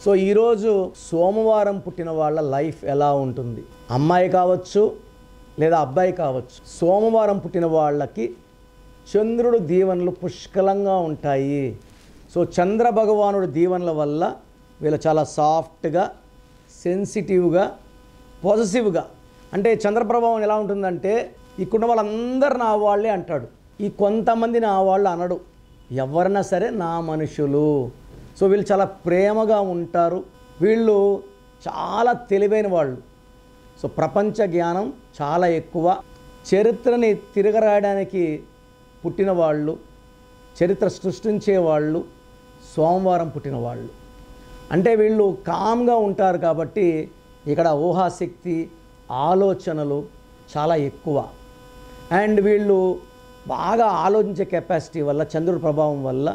So ఈరోజు సోమవారం పుట్టిన వాళ్ళ లైఫ్ ఎలా ఉంటుంది? అమ్మాయి కావచ్చు లేదా అబ్బాయి కావచ్చు, సోమవారం పుట్టిన వాళ్ళకి చంద్రుడు దీవెనలు పుష్కలంగా ఉంటాయి. సో చంద్ర భగవానుడి దీవెనల వల్ల వీళ్ళు చాలా సాఫ్ట్గా, సెన్సిటివ్గా, పాజిటివ్గా, అంటే చంద్ర ప్రభావం ఎలా ఉంటుందంటే ఇక్కడున్న వాళ్ళందరూ నా వాళ్ళే అంటాడు, ఈ కొంతమంది నా వాళ్ళు అనడు, ఎవరైనా సరే నా మనుషులు. సో వీళ్ళు చాలా ప్రేమగా ఉంటారు, వీళ్ళు చాలా తెలివైన వాళ్ళు. సో ప్రపంచ జ్ఞానం చాలా ఎక్కువ, చరిత్రని తిరగరాయడానికి పుట్టిన వాళ్ళు, చరిత్ర సృష్టించే వాళ్ళు సోమవారం పుట్టిన వాళ్ళు. అంటే వీళ్ళు కామ్గా ఉంటారు కాబట్టి ఇక్కడ ఊహాశక్తి, ఆలోచనలు చాలా ఎక్కువ. అండ్ వీళ్ళు బాగా ఆలోచించే కెపాసిటీ వల్ల, చంద్రుడి ప్రభావం వల్ల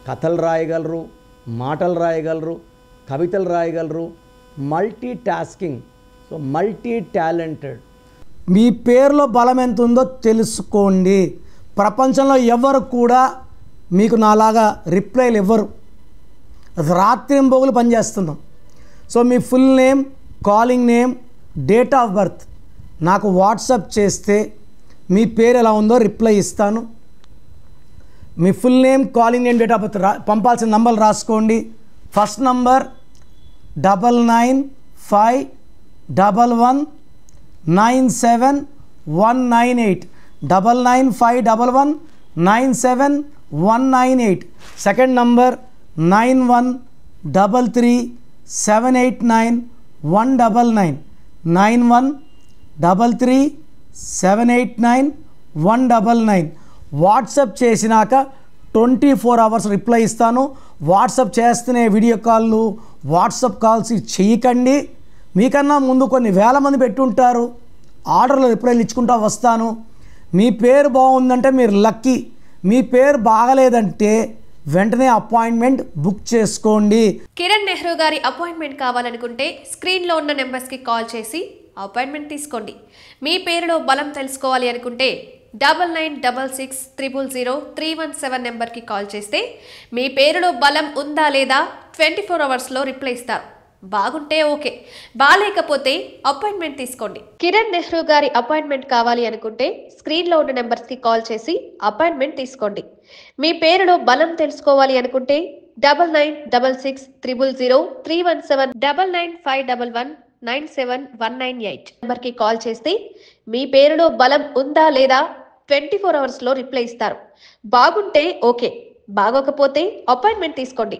కథలు రాయగలరు, మాటలు రాయగలరు, కవితలు రాయగలరు, multi tasking, so multi talented. మీ పేరులో బలం ఎంత ఉందో తెలుసుకోండి. ప్రపంచంలో ఎవరు కూడా మీకు నాలాగా రిప్లైలు ఇవ్వరు, రాత్రింబొగులు పనిచేస్తున్నాం. సో మీ full name, calling name, date of birth నాకు వాట్సాప్ చేస్తే మీ పేరు ఎలా ఉందో రిప్లై ఇస్తాను. మీ full name, calling name, date of birth పంపాల్సిన నంబర్లు రాసుకోండి. First number 9951197198, 9951197198. Second number 9133789199, 9133789199. WhatsApp చేసినాక 24 hours రిప్లై ఇస్తాను. వాట్సాప్ చేస్తూనే వీడియో కాళ్ళు, వాట్సాప్ కాల్స్ చేయకండి. మీకన్నా ముందు కొన్ని వేల మంది పెట్టుంటారు, ఆర్డర్లో రిప్లైలు ఇచ్చుకుంటూ వస్తాను. మీ పేరు బాగుందంటే మీరు లక్కీ, మీ పేరు బాగలేదంటే వెంటనే అపాయింట్మెంట్ బుక్ చేసుకోండి. కిరణ్ నెహ్రూ గారి అపాయింట్మెంట్ కావాలనుకుంటే స్క్రీన్లో ఉన్న నెంబర్స్కి కాల్ చేసి అపాయింట్మెంట్ తీసుకోండి. మీ పేరులో బలం తెలుసుకోవాలి అనుకుంటే 9966000317 నెంబర్కి కాల్ చేస్తే మీ పేరులో బలం ఉందా లేదా 24 hours రిప్లై ఇస్తారు. బాగుంటే ఓకే, బాగాలేకపోతే అపాయింట్మెంట్ తీసుకోండి. కిరణ్ నెహ్రూ గారి అపాయింట్మెంట్ కావాలి అనుకుంటే స్క్రీన్లో ఉన్న నెంబర్స్కి కాల్ చేసి అపాయింట్మెంట్ తీసుకోండి. మీ పేరులో బలం తెలుసుకోవాలి అనుకుంటే 9966000317, 9951197198 నెంబర్కి కాల్ చేస్తే మీ పేరులో బలం ఉందా లేదా 24 hours రిప్లై ఇస్తారు. బాగుంటే ఓకే, బాగోకపోతే అపాయింట్మెంట్ తీసుకోండి.